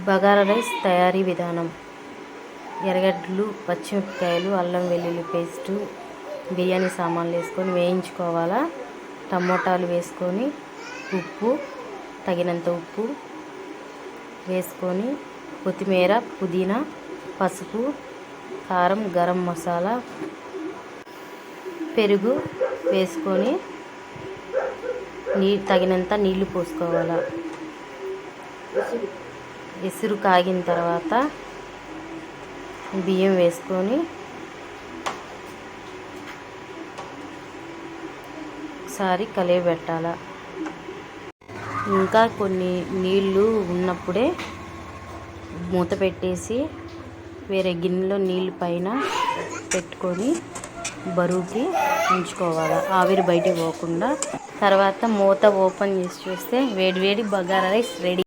Bagara rice తయారీ విధానం: ఎర్రగడ్డలు, పచ్చిమిరపకాయలు, అల్లం వెల్లుల్లి పేస్టు, బిర్యానీ సామాన్లు వేసుకొని వేయించుకోవాలా. టమోటాలు వేసుకొని తగినంత ఉప్పు వేసుకొని కొత్తిమీర, పుదీనా, పసుపు, కారం, గరం మసాలా, పెరుగు వేసుకొని తగినంత నీళ్లు పోసుకోవాలా. ఎసురు కాగిన తర్వాత బియ్యం వేసుకొని ఒకసారి కలియబెట్టాలా. ఇంకా కొన్ని నీళ్ళు ఉన్నప్పుడే మూత పెట్టేసి వేరే గిన్నెలో నీళ్ళు పైన పెట్టుకొని బరువుకి ఉంచుకోవాలి, ఆవిరి బయటికి పోకుండా. తర్వాత మూత ఓపెన్ చేసి చూస్తే వేడివేడి బగారా రైస్ రెడీ.